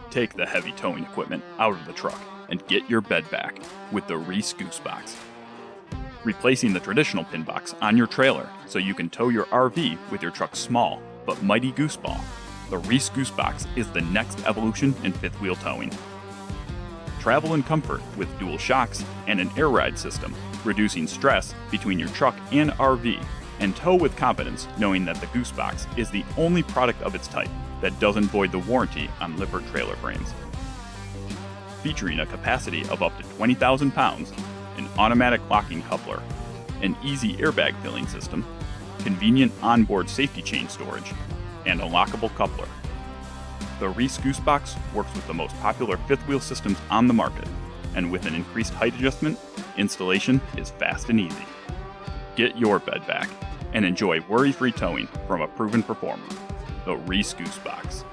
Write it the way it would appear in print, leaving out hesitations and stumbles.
Take the heavy towing equipment out of the truck and get your bed back with the REESE Goose Box. Replacing the traditional pin box on your trailer so you can tow your RV with your truck's small but mighty goose ball, the REESE Goose Box is the next evolution in fifth wheel towing. Travel in comfort with dual shocks and an air ride system, reducing stress between your truck and RV, and tow with confidence knowing that the Goose Box is the only product of its type that doesn't void the warranty on Lippert trailer frames. Featuring a capacity of up to 20,000 pounds, an automatic locking coupler, an easy airbag filling system, convenient onboard safety chain storage, and a lockable coupler. The REESE Goose Box works with the most popular fifth wheel systems on the market, and with an increased height adjustment, installation is fast and easy. Get your bed back and enjoy worry-free towing from a proven performer, the REESE Goose Box.